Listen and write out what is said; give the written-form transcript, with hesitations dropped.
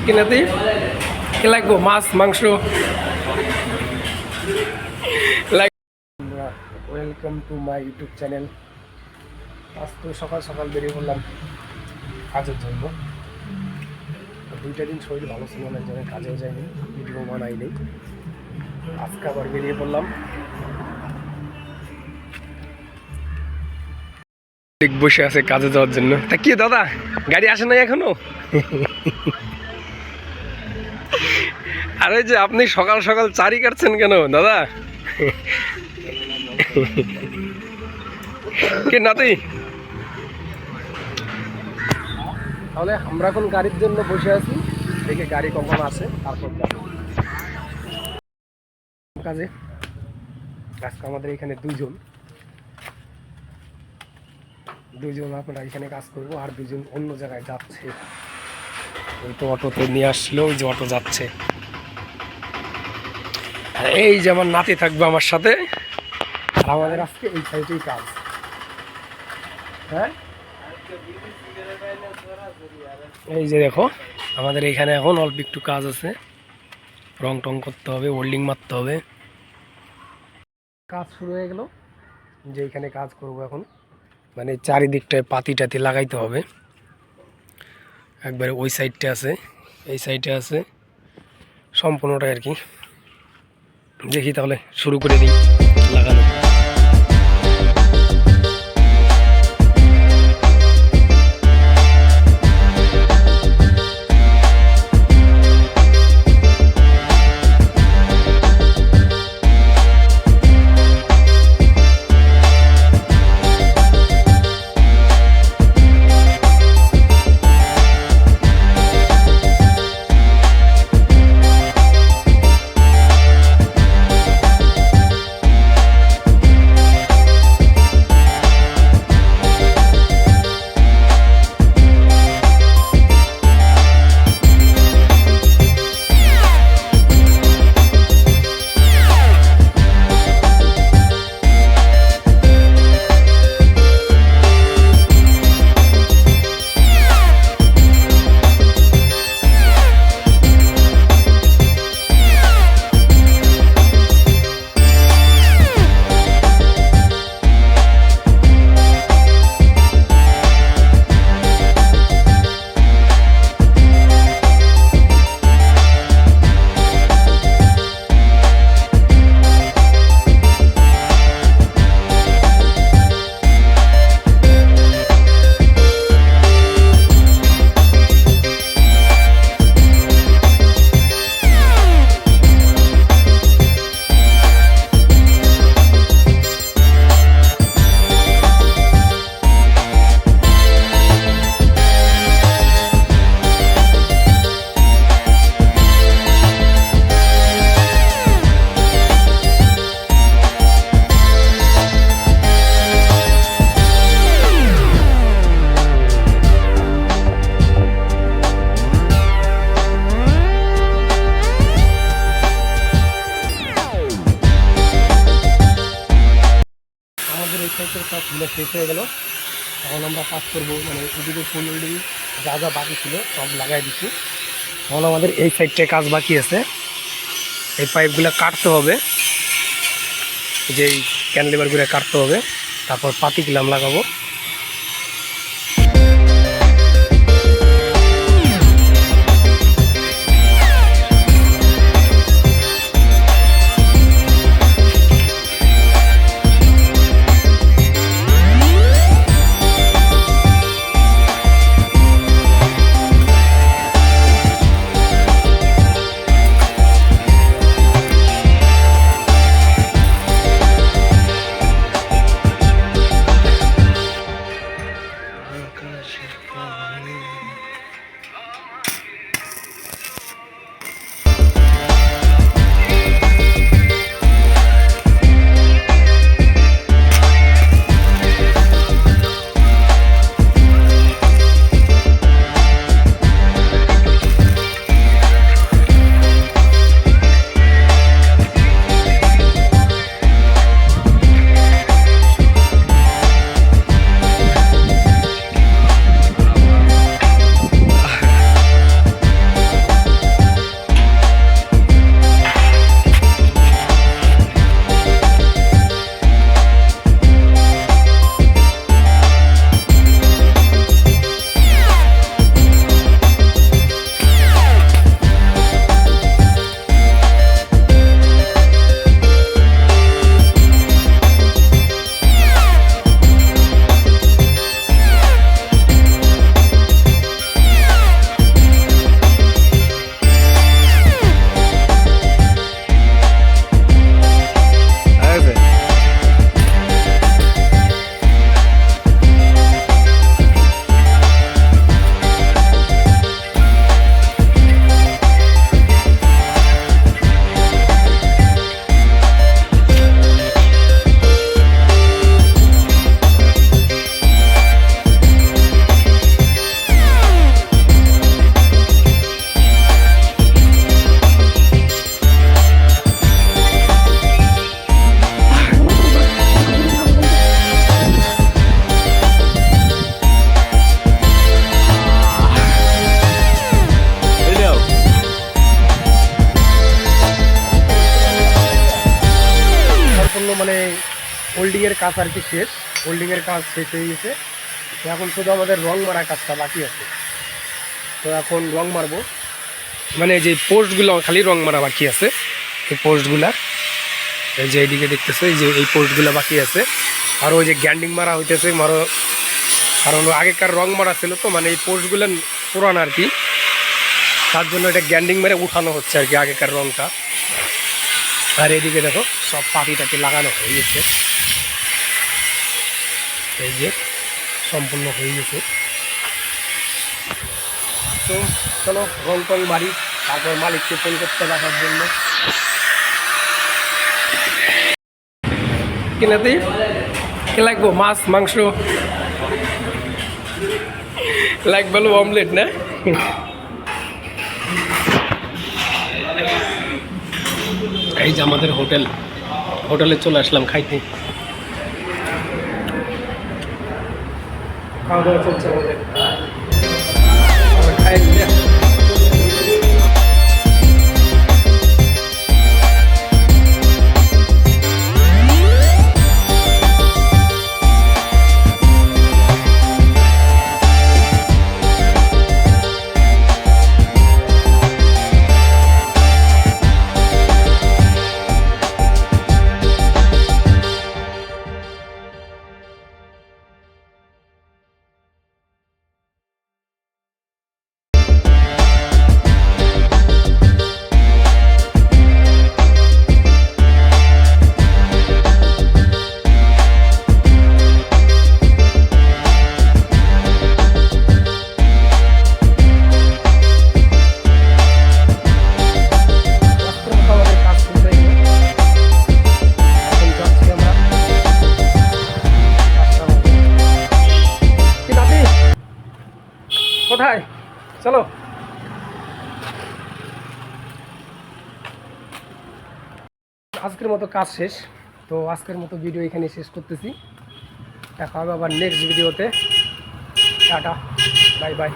কিনাতে কি লাগবো মাছ মাংস welcome to my YouTube channel. আজ তো সকাল সকাল বেরিয়ে পড়লাম কাজের জন্য। 2টা দিন শরীর ভালো ছিল না, জন্য কাজেও যায়নি, ভিডিও বানাইনি। আজকে আবার বেরিয়ে পড়লাম। বসে আছে কাজে যাওয়ার জন্য। তা কি দাদা গাড়ি আসে নাই এখনো? আরে যে আপনি সকাল সকাল চারি কাটছেন কেন দাদা? কি নাতি? তাহলে আমরা এখন গাড়ির জন্য বসে আছি, দেখে গাড়ি কখন আসে তারপর যাবো কাজে। আজকে আমাদের এখানে দুজন আপনারা এখানে কাজ করবো, আর দুজন অন্য জায়গায় যাচ্ছে। ওই তো অটোতে নিয়ে আসছিল, ওই যে অটো যাচ্ছে। আর এই যে আমার নাতি থাকবে আমার সাথে। আর আমাদের আজকে এই সাইডেই কাজ। হ্যাঁ, এই যে দেখো আমাদের এখানে এখন অল্প একটু কাজ আছে, রং টং করতে হবে, ওল্ডিং মারতে হবে। কাজ শুরু হয়ে গেল, যে এখানে কাজ করব এখন, মানে চারিদিকটায় পাতি টাতি লাগাইতে হবে। একবারে ওই সাইডটা আছে, এই সাইডে আছে, সম্পূর্ণটাই আর কি। দেখি তাহলে শুরু করে দিই লাগানো। কাজগুলো শেষ হয়ে গেল। এখন আমরা কাজ করবো, মানে এদিকে ফুল উল্ডিং যা যা বাকি ছিল সব লাগাই দিচ্ছি। এখন আমাদের এই সাইডটায় কাজ বাকি আছে, এই পাইপগুলো কাটতে হবে, যে ক্যান্ডেলিভারগুলো কাটতে হবে, তারপর পাতি কিলাম লাগাবো। মোল্ডিংয়ের কাজ আর কি শেষ, মোল্ডিংয়ের কাজ শেষ হয়ে গেছে। তো এখন শুধু আমাদের রং মারা কাজটা বাকি আছে। তো এখন রং মারবো, মানে যে পোস্টগুলো খালি রং মারা বাকি আছে। এই পোস্টগুলার এই যে এইদিকে দেখতেছে, এই যে এই পোস্টগুলো বাকি আছে। আর ওই যে গ্যান্ডিং মারা হইতেছে মারো, কারণ আগেকার রং মারা ছিল তো, মানে এই পোস্টগুলো পুরান আর কি, তার জন্য এটা গ্যান্ডিং মেরে উঠানো হচ্ছে আর কি আগেকার রংটা। আর এইদিকে দেখো সব পাটিটাকে লাগানো হয়ে গেছে, এই যে সম্পূর্ণ হয়ে গেছে। তো চলো রং টং বাড়ি, তারপর মালিককে ফোন করতে রাখার জন্য। কিনাতে কে লাগবো? মাছ মাংস লাগবে, অমলেট না? এই যে আমাদের হোটেলে চলে আসলাম খাইতে। খাওয়া দাওয়া চলছে আমাদের, খাই কোথায়? চলো আজকের মতো কাজ শেষ। তো আজকের মতো ভিডিও এখানে শেষ করতেছি। দেখা হবে আবার নেক্সট ভিডিওতে। Tata, bye bye.